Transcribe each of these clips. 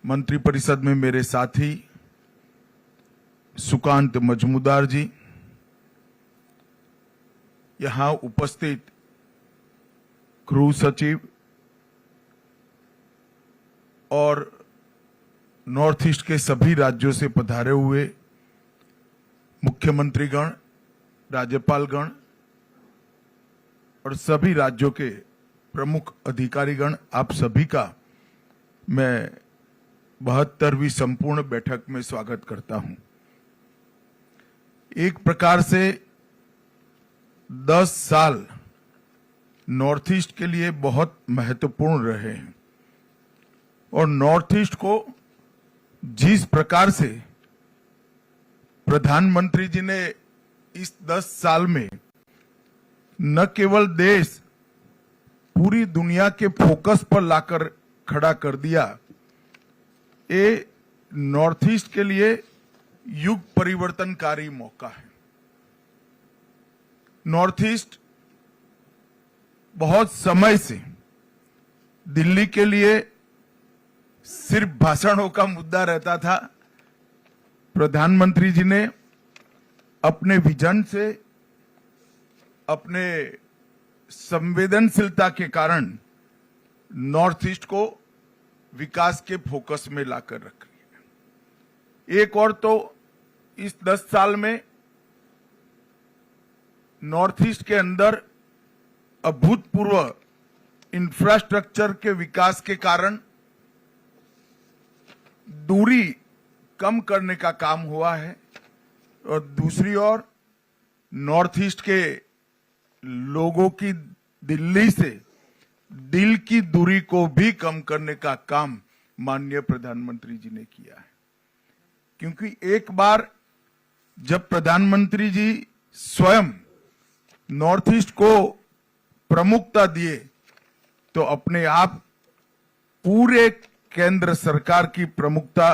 मंत्रिपरिषद में मेरे साथी सुकांत मजमूदार जी, यहां उपस्थित गृह सचिव और नॉर्थ ईस्ट के सभी राज्यों से पधारे हुए मुख्यमंत्रीगण, राज्यपालगण और सभी राज्यों के प्रमुख अधिकारीगण, आप सभी का मैं 72वीं संपूर्ण बैठक में स्वागत करता हूं। एक प्रकार से 10 साल नॉर्थ ईस्ट के लिए बहुत महत्वपूर्ण रहे हैं और नॉर्थ ईस्ट को जिस प्रकार से प्रधानमंत्री जी ने इस 10 साल में न केवल देश, पूरी दुनिया के फोकस पर लाकर खड़ा कर दिया, ये नॉर्थ ईस्ट के लिए युग परिवर्तनकारी मौका है। नॉर्थ ईस्ट बहुत समय से दिल्ली के लिए सिर्फ भाषणों का मुद्दा रहता था। प्रधानमंत्री जी ने अपने विजन से, अपने संवेदनशीलता के कारण नॉर्थ ईस्ट को विकास के फोकस में लाकर रख लिया। एक और तो इस 10 साल में नॉर्थ ईस्ट के अंदर अभूतपूर्व इंफ्रास्ट्रक्चर के विकास के कारण दूरी कम करने का काम हुआ है और दूसरी ओर नॉर्थ ईस्ट के लोगों की दिल्ली से दिल की दूरी को भी कम करने का काम माननीय प्रधानमंत्री जी ने किया है। क्योंकि एक बार जब प्रधानमंत्री जी स्वयं नॉर्थ ईस्ट को प्रमुखता दिए तो अपने आप पूरे केंद्र सरकार की प्रमुखता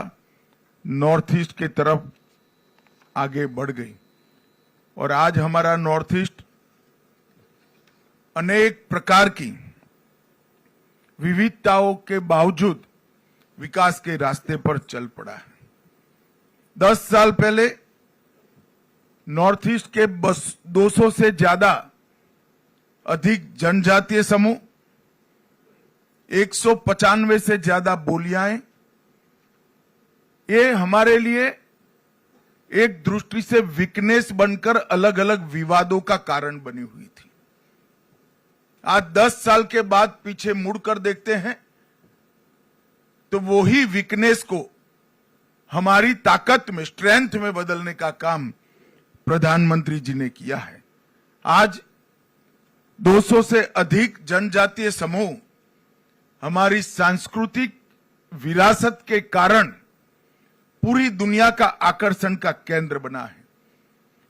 नॉर्थ ईस्ट की तरफ आगे बढ़ गई और आज हमारा नॉर्थ ईस्ट अनेक प्रकार की विविधताओं के बावजूद विकास के रास्ते पर चल पड़ा है। 10 साल पहले नॉर्थ ईस्ट के 200 से ज्यादा अधिक जनजातीय समूह, 195 से ज्यादा बोलियां, ये हमारे लिए एक दृष्टि से वीकनेस बनकर अलग अलग विवादों का कारण बनी हुई थी। आज 10 साल के बाद पीछे मुड़कर देखते हैं तो वही वीकनेस को हमारी ताकत में, स्ट्रेंथ में बदलने का काम प्रधानमंत्री जी ने किया है। आज 200 से अधिक जनजातीय समूह हमारी सांस्कृतिक विरासत के कारण पूरी दुनिया का आकर्षण का केंद्र बना है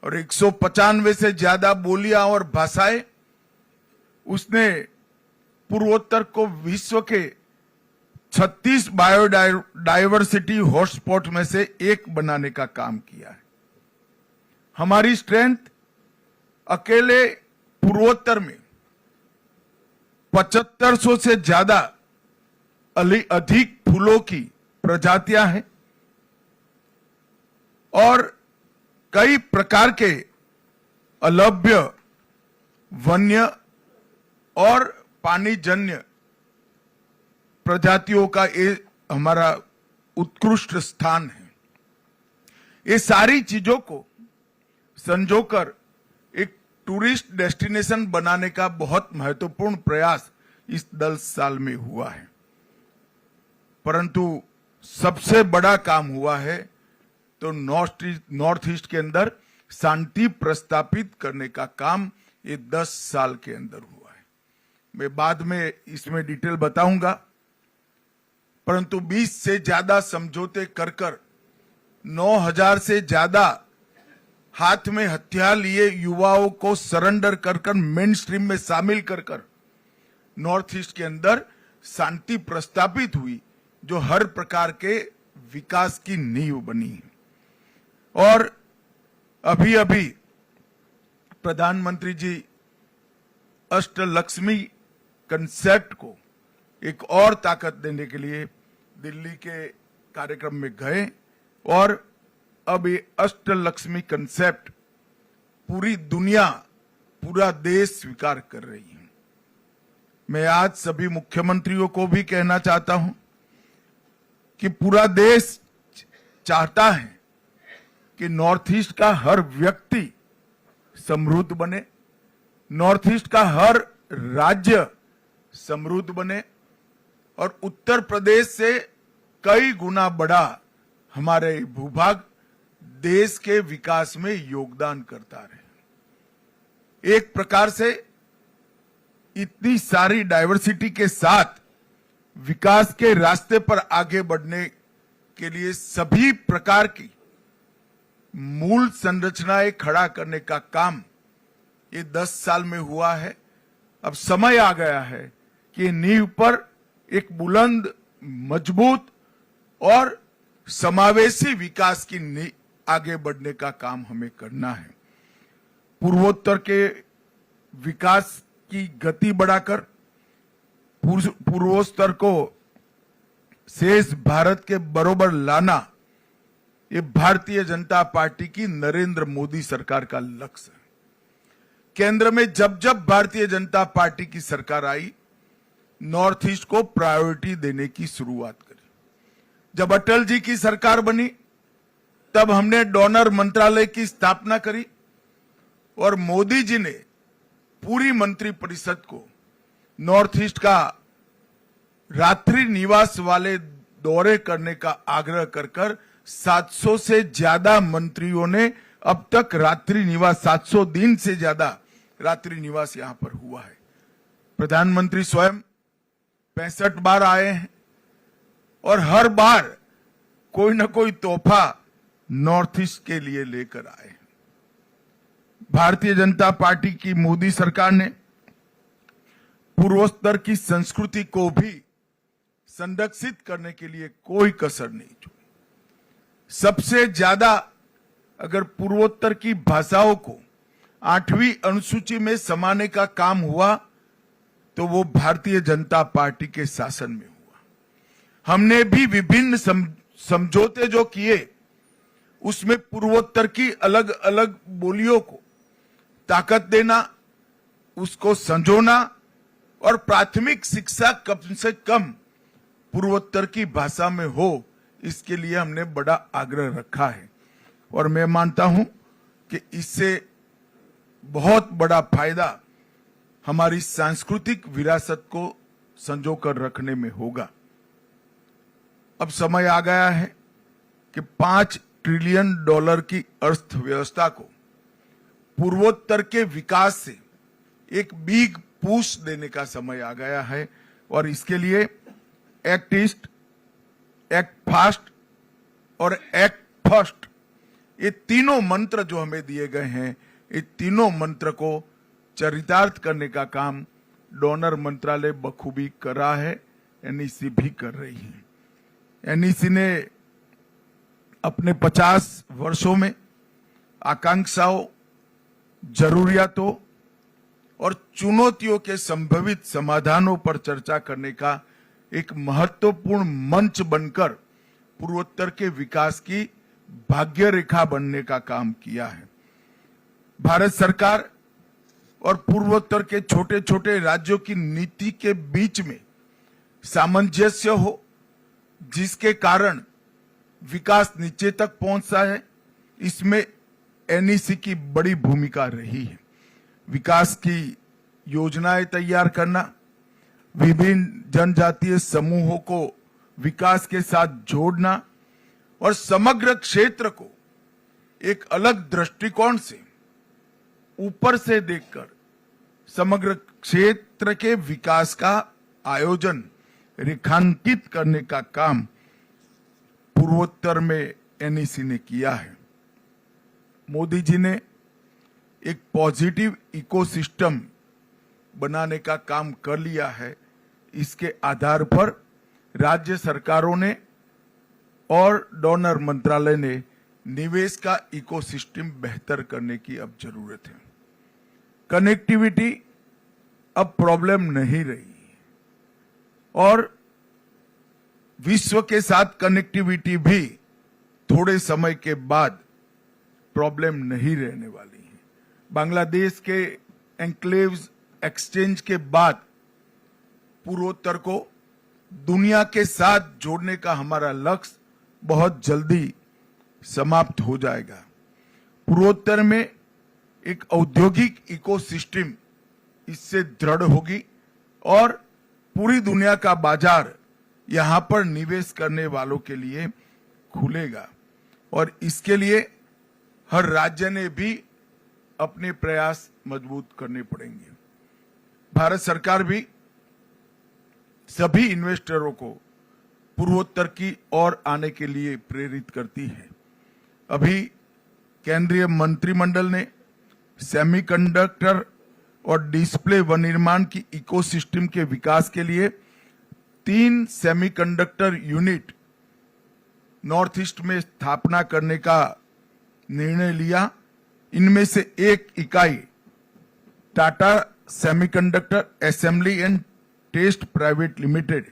और 195 से ज्यादा बोलियां और भाषाएं उसने पूर्वोत्तर को विश्व के 36 बायोडायवर्सिटी हॉटस्पॉट में से एक बनाने का काम किया है। हमारी स्ट्रेंथ अकेले पूर्वोत्तर में 7500 से ज्यादा अधिक फूलों की प्रजातियां हैं और कई प्रकार के अलभ्य, वन्य और पानीजन्य प्रजातियों का ये हमारा उत्कृष्ट स्थान है। ये सारी चीजों को संजोकर एक टूरिस्ट डेस्टिनेशन बनाने का बहुत महत्वपूर्ण प्रयास इस 10 साल में हुआ है। परंतु सबसे बड़ा काम हुआ है तो नॉर्थ ईस्ट के अंदर शांति प्रस्तापित करने का काम ये 10 साल के अंदर हुआ है। मैं बाद में इसमें डिटेल बताऊंगा, परंतु 20 से ज्यादा समझौते कर 9000 से ज्यादा हाथ में हथियार लिए युवाओं को सरेंडर कर मेन स्ट्रीम में शामिल कर नॉर्थ ईस्ट के अंदर शांति प्रस्तापित हुई, जो हर प्रकार के विकास की नींव बनी है। और अभी अभी प्रधानमंत्री जी अष्टलक्ष्मी कंसेप्ट को एक और ताकत देने के लिए दिल्ली के कार्यक्रम में गए और अब ये अष्टलक्ष्मी कंसेप्ट पूरी दुनिया, पूरा देश स्वीकार कर रही है। मैं आज सभी मुख्यमंत्रियों को भी कहना चाहता हूं कि पूरा देश चाहता है कि नॉर्थ ईस्ट का हर व्यक्ति समृद्ध बने, नॉर्थ ईस्ट का हर राज्य समृद्ध बने और उत्तर प्रदेश से कई गुना बड़ा हमारे भूभाग देश के विकास में योगदान करता रहे। एक प्रकार से इतनी सारी डाइवर्सिटी के साथ विकास के रास्ते पर आगे बढ़ने के लिए सभी प्रकार की मूल संरचनाएं खड़ा करने का काम ये 10 साल में हुआ है। अब समय आ गया है कि नींव पर एक बुलंद, मजबूत और समावेशी विकास की आगे बढ़ने का काम हमें करना है। पूर्वोत्तर के विकास की गति बढ़ाकर पूर्वोत्तर को शेष भारत के बरोबर लाना, ये भारतीय जनता पार्टी की नरेंद्र मोदी सरकार का लक्ष्य है। केंद्र में जब जब भारतीय जनता पार्टी की सरकार आई, नॉर्थ ईस्ट को प्रायोरिटी देने की शुरुआत करी। जब अटल जी की सरकार बनी, तब हमने डोनर मंत्रालय की स्थापना करी और मोदी जी ने पूरी मंत्रिपरिषद को नॉर्थ ईस्ट का रात्रि निवास वाले दौरे करने का आग्रह कर 700 से ज्यादा मंत्रियों ने अब तक रात्रि निवास, 700 दिन से ज्यादा रात्रि निवास यहां पर हुआ है। प्रधानमंत्री स्वयं 65 बार आए हैं और हर बार कोई न कोई तोहफा नॉर्थ ईस्ट के लिए लेकर आए हैं। भारतीय जनता पार्टी की मोदी सरकार ने पूर्वोत्तर की संस्कृति को भी संरक्षित करने के लिए कोई कसर नहीं छोड़ी। सबसे ज्यादा अगर पूर्वोत्तर की भाषाओं को 8वीं अनुसूची में समाने का काम हुआ तो वो भारतीय जनता पार्टी के शासन में हुआ। हमने भी विभिन्न समझौते जो किए, उसमें पूर्वोत्तर की अलग अलग बोलियों को ताकत देना, उसको संजोना और प्राथमिक शिक्षा कम से कम पूर्वोत्तर की भाषा में हो, इसके लिए हमने बड़ा आग्रह रखा है। और मैं मानता हूं कि इससे बहुत बड़ा फायदा हमारी सांस्कृतिक विरासत को संजोकर रखने में होगा। अब समय आ गया है कि $5 ट्रिलियन की अर्थव्यवस्था को पूर्वोत्तर के विकास से एक बिग पुश देने का समय आ गया है और इसके लिए एक्ट ईस्ट, एक्ट फास्ट और एक्ट फर्स्ट, ये तीनों मंत्र जो हमें दिए गए हैं, ये तीनों मंत्र को चरितार्थ करने का काम डोनर मंत्रालय बखूबी कर रहा है, एनईसी भी कर रही है। एनईसी ने अपने 50 वर्षों में आकांक्षाओं, जरूरियातों और चुनौतियों के संभावित समाधानों पर चर्चा करने का एक महत्वपूर्ण मंच बनकर पूर्वोत्तर के विकास की भाग्य रेखा बनने का काम किया है। भारत सरकार और पूर्वोत्तर के छोटे छोटे राज्यों की नीति के बीच में सामंजस्य हो, जिसके कारण विकास नीचे तक पहुंचता है, इसमें एनईसी की बड़ी भूमिका रही है। विकास की योजनाएं तैयार करना, विभिन्न जनजातीय समूहों को विकास के साथ जोड़ना और समग्र क्षेत्र को एक अलग दृष्टिकोण से ऊपर से देखकर समग्र क्षेत्र के विकास का आयोजन, रेखांकित करने का काम पूर्वोत्तर में एनईसी ने किया है। मोदी जी ने एक पॉजिटिव इकोसिस्टम बनाने का काम कर लिया है। इसके आधार पर राज्य सरकारों ने और डोनर मंत्रालय ने निवेश का इकोसिस्टम बेहतर करने की अब जरूरत है। कनेक्टिविटी अब प्रॉब्लम नहीं रही और विश्व के साथ कनेक्टिविटी भी थोड़े समय के बाद प्रॉब्लम नहीं रहने वाली है। बांग्लादेश के एन्क्लेव्स एक्सचेंज के बाद पूर्वोत्तर को दुनिया के साथ जोड़ने का हमारा लक्ष्य बहुत जल्दी समाप्त हो जाएगा। पूर्वोत्तर में एक औद्योगिक इकोसिस्टम इससे दृढ़ होगी और पूरी दुनिया का बाजार यहां पर निवेश करने वालों के लिए खुलेगा और इसके लिए हर राज्य ने भी अपने प्रयास मजबूत करने पड़ेंगे। भारत सरकार भी सभी इन्वेस्टरों को पूर्वोत्तर की ओर आने के लिए प्रेरित करती है। अभी केंद्रीय मंत्रिमंडल ने सेमीकंडक्टर और डिस्प्ले विनिर्माण की इकोसिस्टम के विकास के लिए 3 सेमीकंडक्टर यूनिट नॉर्थ ईस्ट में स्थापना करने का निर्णय लिया। इनमें से एक इकाई Tata semiconductor assembly and test private limited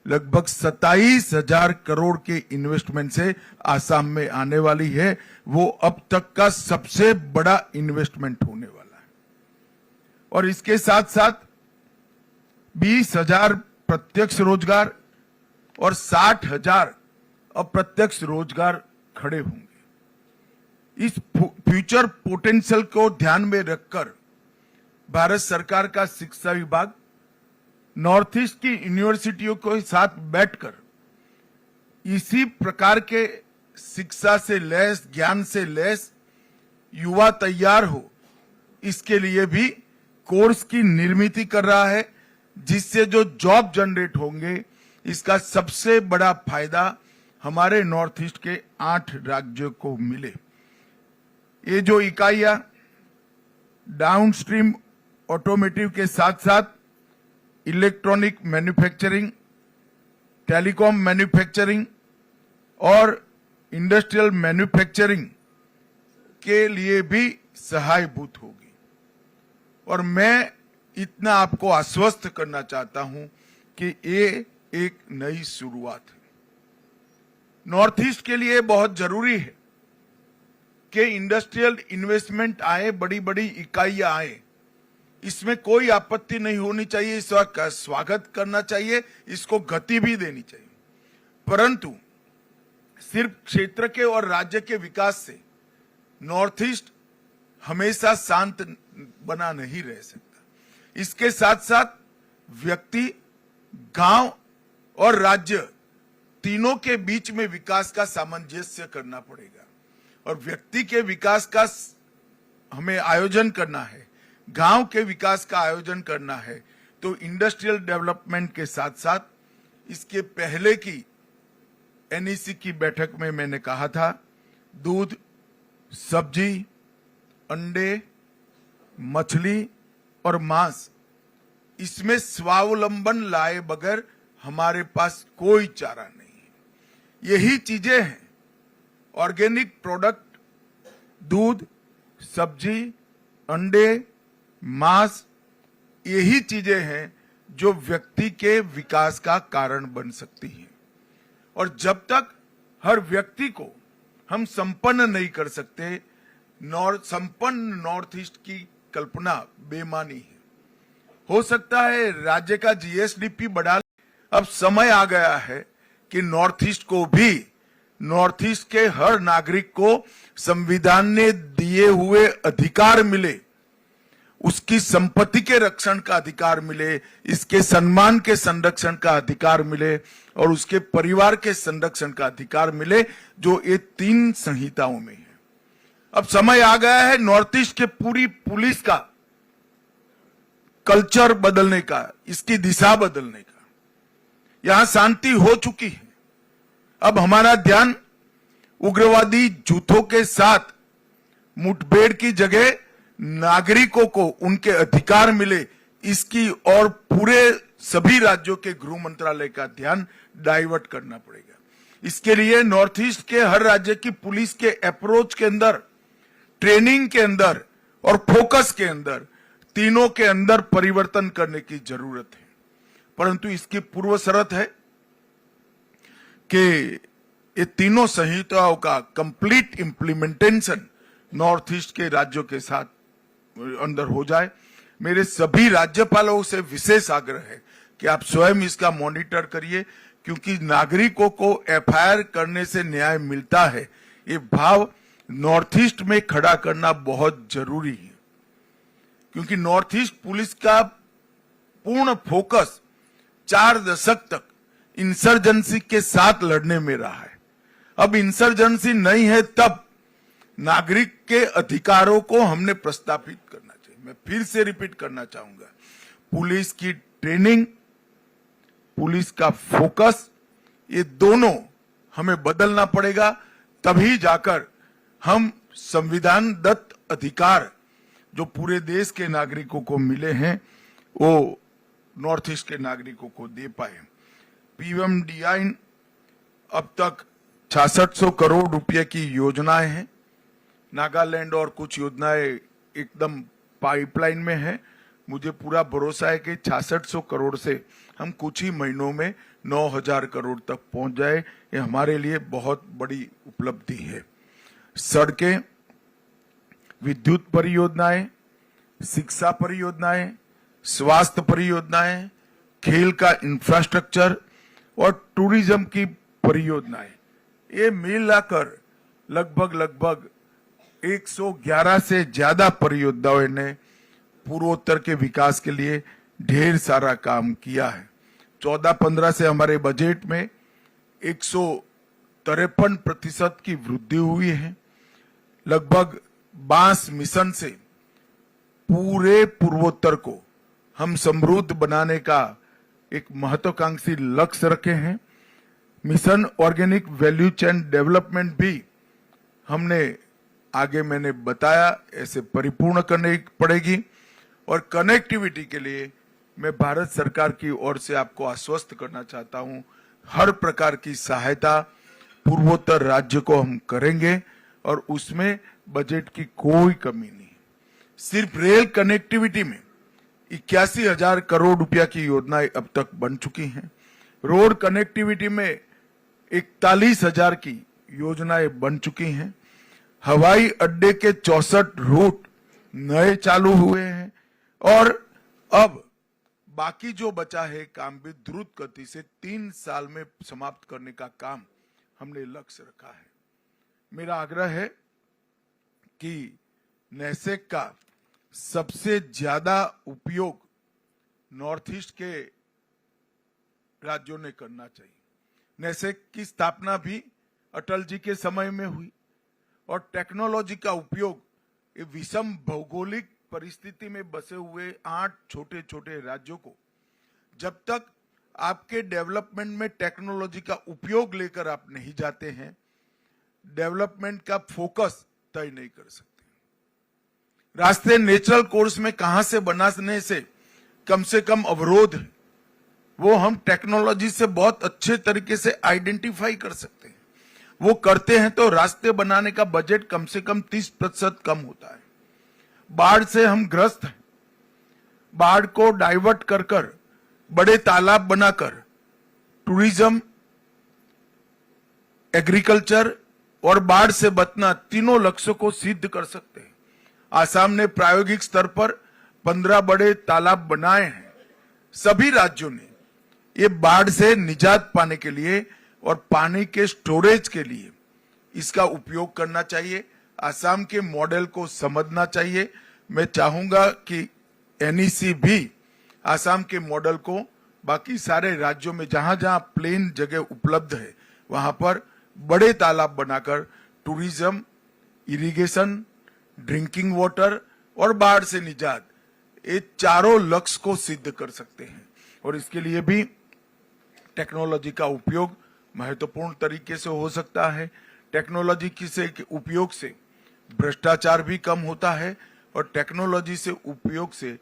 लगभग 27,000 करोड़ के इन्वेस्टमेंट से आसाम में आने वाली है। वो अब तक का सबसे बड़ा इन्वेस्टमेंट होने वाला है और इसके साथ साथ 20,000 प्रत्यक्ष रोजगार और 60,000 अप्रत्यक्ष रोजगार खड़े होंगे। इस फ्यूचर पोटेंशियल को ध्यान में रखकर भारत सरकार का शिक्षा विभाग नॉर्थ ईस्ट की यूनिवर्सिटियों के साथ बैठकर इसी प्रकार के शिक्षा से लैस, ज्ञान से लैस युवा तैयार हो, इसके लिए भी कोर्स की निर्मित कर रहा है, जिससे जो जॉब जनरेट होंगे इसका सबसे बड़ा फायदा हमारे नॉर्थ ईस्ट के 8 राज्यों को मिले। ये जो इकाइयां डाउनस्ट्रीम ऑटोमेटिव के साथ साथ इलेक्ट्रॉनिक मैन्युफैक्चरिंग, टेलीकॉम मैन्युफैक्चरिंग और इंडस्ट्रियल मैन्युफैक्चरिंग के लिए भी सहायभूत होगी। और मैं इतना आपको आश्वस्त करना चाहता हूं कि ये एक नई शुरुआत है। नॉर्थ ईस्ट के लिए बहुत जरूरी है कि इंडस्ट्रियल इन्वेस्टमेंट आए, बड़ी बड़ी इकाइयां आए। इसमें कोई आपत्ति नहीं होनी चाहिए, इसका स्वागत करना चाहिए, इसको गति भी देनी चाहिए। परंतु सिर्फ क्षेत्र के और राज्य के विकास से नॉर्थ ईस्ट हमेशा शांत बना नहीं रह सकता। इसके साथ साथ व्यक्ति, गांव और राज्य तीनों के बीच में विकास का सामंजस्य करना पड़ेगा और व्यक्ति के विकास का हमें आयोजन करना है, गांव के विकास का आयोजन करना है। तो इंडस्ट्रियल डेवलपमेंट के साथ साथ इसके पहले की एनईसी की बैठक में मैंने कहा था, दूध, सब्जी, अंडे, मछली और मांस, इसमें स्वावलंबन लाए बगैर हमारे पास कोई चारा नहीं है। यही चीजें हैं, ऑर्गेनिक प्रोडक्ट, दूध, सब्जी, अंडे, मांस, यही चीजें हैं जो व्यक्ति के विकास का कारण बन सकती हैं। और जब तक हर व्यक्ति को हम संपन्न नहीं कर सकते, संपन्न नॉर्थ ईस्ट की कल्पना बेमानी है। हो सकता है राज्य का जीएसडीपी बढ़ा। अब समय आ गया है कि नॉर्थ ईस्ट को भी, नॉर्थ ईस्ट के हर नागरिक को संविधान ने दिए हुए अधिकार मिले, उसकी संपत्ति के रक्षण का अधिकार मिले, इसके सम्मान के संरक्षण का अधिकार मिले और उसके परिवार के संरक्षण का अधिकार मिले, जो ये 3 संहिताओं में है। अब समय आ गया है नॉर्थ ईस्ट के पूरी पुलिस का कल्चर बदलने का, इसकी दिशा बदलने का। यहां शांति हो चुकी है। अब हमारा ध्यान उग्रवादी जुथों के साथ मुठभेड़ की जगह नागरिकों को उनके अधिकार मिले, इसकी और पूरे सभी राज्यों के गृह मंत्रालय का ध्यान डाइवर्ट करना पड़ेगा। इसके लिए नॉर्थ ईस्ट के हर राज्य की पुलिस के अप्रोच के अंदर, ट्रेनिंग के अंदर और फोकस के अंदर, तीनों के अंदर परिवर्तन करने की जरूरत है। परंतु इसकी पूर्व शर्त है कि ये तीनों संहिताओं का कंप्लीट इम्प्लीमेंटेशन नॉर्थ ईस्ट के राज्यों के साथ अंदर हो जाए। मेरे सभी राज्यपालों से विशेष आग्रह है कि आप स्वयं इसका मॉनिटर करिए, क्योंकि नागरिकों को एफआईआर करने से न्याय मिलता है, ये भाव नॉर्थ ईस्ट में खड़ा करना बहुत जरूरी है। क्योंकि नॉर्थ ईस्ट पुलिस का पूर्ण फोकस 4 दशक तक इंसर्जेंसी के साथ लड़ने में रहा है। अब इंसर्जेंसी नहीं है, तब नागरिक के अधिकारों को हमने प्रस्थापित करना चाहिए। मैं फिर से रिपीट करना चाहूंगा, पुलिस की ट्रेनिंग, पुलिस का फोकस, ये दोनों हमें बदलना पड़ेगा, तभी जाकर हम संविधान दत्त अधिकार जो पूरे देश के नागरिकों को मिले हैं वो नॉर्थ ईस्ट के नागरिकों को दे पाए। पीएमडीआई अब तक 6600 करोड़ रुपए की योजनाएं हैं। नागालैंड और कुछ योजनाएं एकदम पाइपलाइन में है। मुझे पूरा भरोसा है कि 6600 करोड़ से हम कुछ ही महीनों में 9000 करोड़ तक पहुंच जाए। ये हमारे लिए बहुत बड़ी उपलब्धि है। सड़कें, विद्युत परियोजनाएं, शिक्षा परियोजनाएं, स्वास्थ्य परियोजनाएं, खेल का इंफ्रास्ट्रक्चर और टूरिज्म की परियोजनाएं, ये मिलाकर लगभग 111 से ज्यादा परियोजनाओं ने पूर्वोत्तर के विकास के लिए ढेर सारा काम किया है। 14-15 से हमारे बजट में 153% की वृद्धि हुई है। लगभग 22 मिशन से पूरे पूर्वोत्तर को हम समृद्ध बनाने का एक महत्वाकांक्षी लक्ष्य रखे हैं। Mission organic value chain development भी हमने आगे मैंने बताया ऐसे परिपूर्ण करनी पड़ेगी। और कनेक्टिविटी के लिए मैं भारत सरकार की ओर से आपको आश्वस्त करना चाहता हूं, हर प्रकार की सहायता पूर्वोत्तर राज्य को हम करेंगे और उसमें बजट की कोई कमी नहीं। सिर्फ रेल कनेक्टिविटी में 81,000 करोड़ रुपया की योजनाएं अब तक बन चुकी हैं। रोड कनेक्टिविटी में 41,000 की योजनाएं बन चुकी हैं। हवाई अड्डे के 64 रूट नए चालू हुए हैं और अब बाकी जो बचा है काम भी द्रुत गति से 3 साल में समाप्त करने का काम हमने लक्ष्य रखा है। मेरा आग्रह है कि नेसेक का सबसे ज्यादा उपयोग नॉर्थ ईस्ट के राज्यों ने करना चाहिए। नेसेक की स्थापना भी अटल जी के समय में हुई और टेक्नोलॉजी का उपयोग विषम भौगोलिक परिस्थिति में बसे हुए 8 छोटे छोटे राज्यों को जब तक आपके डेवलपमेंट में टेक्नोलॉजी का उपयोग लेकर आप नहीं जाते हैं, डेवलपमेंट का फोकस तय नहीं कर सकते। रास्ते नेचुरल कोर्स में कहां से बनाने से कम अवरोध है, वो हम टेक्नोलॉजी से बहुत अच्छे तरीके से आइडेंटिफाई कर सकते हैं। वो करते हैं तो रास्ते बनाने का बजट कम से कम 30% कम होता है। बाढ़ से हम ग्रस्त हैं, बाढ़ को डाइवर्ट कर बड़े तालाब बनाकर टूरिज्म, एग्रीकल्चर और बाढ़ से बचना तीनों लक्ष्यों को सिद्ध कर सकते हैं। आसाम ने प्रायोगिक स्तर पर 15 बड़े तालाब बनाए हैं। सभी राज्यों ने ये बाढ़ से निजात पाने के लिए और पानी के स्टोरेज के लिए इसका उपयोग करना चाहिए। आसाम के मॉडल को समझना चाहिए। मैं चाहूंगा कि एनईसी भी आसाम के मॉडल को बाकी सारे राज्यों में जहां जहां प्लेन जगह उपलब्ध है वहां पर बड़े तालाब बनाकर टूरिज्म, इरिगेशन, ड्रिंकिंग वाटर और बाढ़ से निजात, ये चारों लक्ष्य को सिद्ध कर सकते हैं। और इसके लिए भी टेक्नोलॉजी का उपयोग महत्वपूर्ण तरीके से हो सकता है। टेक्नोलॉजी के उपयोग से भ्रष्टाचार भी कम होता है और टेक्नोलॉजी से उपयोग से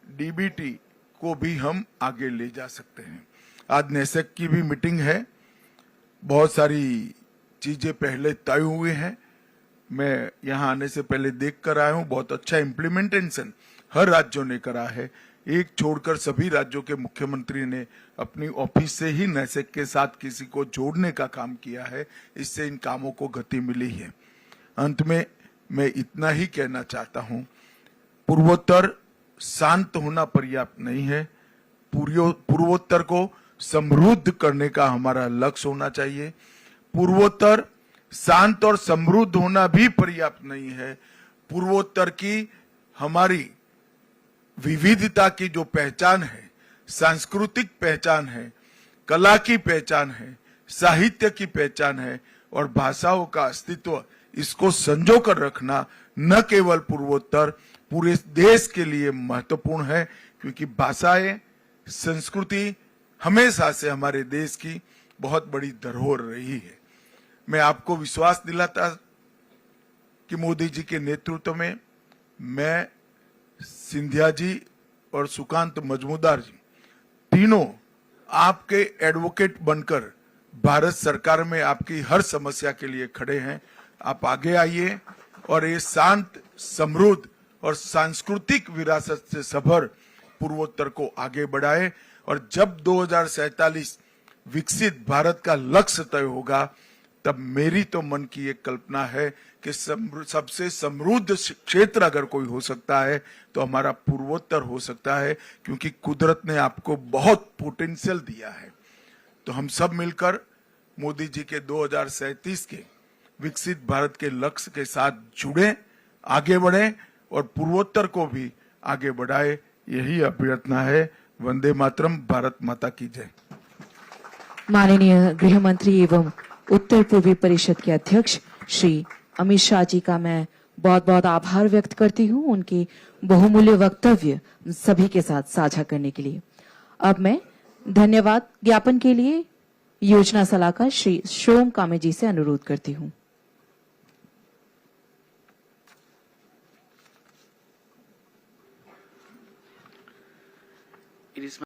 डीबीटी को भी हम आगे ले जा सकते हैं। आज नेसेक की भी मीटिंग है, बहुत सारी चीजें पहले तय हुई हैं। मैं यहाँ आने से पहले देख कर आया हूँ, बहुत अच्छा इम्प्लीमेंटेशन हर राज्यों ने करा है। एक छोड़कर सभी राज्यों के मुख्यमंत्री ने अपनी ऑफिस से ही नेसेक के साथ किसी को जोड़ने का काम किया है। इससे इन कामों को गति मिली है। अंत में मैं इतना ही कहना चाहता हूं, पूर्वोत्तर शांत होना पर्याप्त नहीं है। पूर्वोत्तर को समृद्ध करने का हमारा लक्ष्य होना चाहिए। पूर्वोत्तर शांत और समृद्ध होना भी पर्याप्त नहीं है। पूर्वोत्तर की हमारी विविधता की जो पहचान है, सांस्कृतिक पहचान है, कला की पहचान है, साहित्य की पहचान है और भाषाओं का अस्तित्व, इसको संजो कर रखना न केवल पूर्वोत्तर, पूरे देश के लिए महत्वपूर्ण है। क्योंकि भाषाएं, संस्कृति हमेशा से हमारे देश की बहुत बड़ी धरोहर रही है। मैं आपको विश्वास दिलाता कि मोदी जी के नेतृत्व में मैं, सिंधिया जी और सुकांत मजमूदार जी तीनों आपके एडवोकेट बनकर भारत सरकार में आपकी हर समस्या के लिए खड़े हैं। आप आगे आइए और ये शांत, समृद्ध और सांस्कृतिक विरासत से सभर पूर्वोत्तर को आगे बढ़ाए। और जब 2047 विकसित भारत का लक्ष्य तय होगा, तब मेरी तो मन की एक कल्पना है कि सबसे समृद्ध क्षेत्र अगर कोई हो सकता है तो हमारा पूर्वोत्तर हो सकता है। क्योंकि कुदरत ने आपको बहुत पोटेंशियल दिया है। तो हम सब मिलकर मोदी जी के 2037 के विकसित भारत के लक्ष्य के साथ जुड़े, आगे बढ़े और पूर्वोत्तर को भी आगे बढ़ाए, यही अभ्यर्थना है। वंदे मातरम। भारत माता की जय। माननीय गृह मंत्री एवं उत्तर पूर्वी परिषद के अध्यक्ष श्री अमित शाह जी का मैं बहुत बहुत आभार व्यक्त करती हूं, उनकी बहुमूल्य वक्तव्य सभी के साथ साझा करने के लिए। अब मैं धन्यवाद ज्ञापन के लिए योजना सलाहकार श्री शोम कामे जी से अनुरोध करती हूं।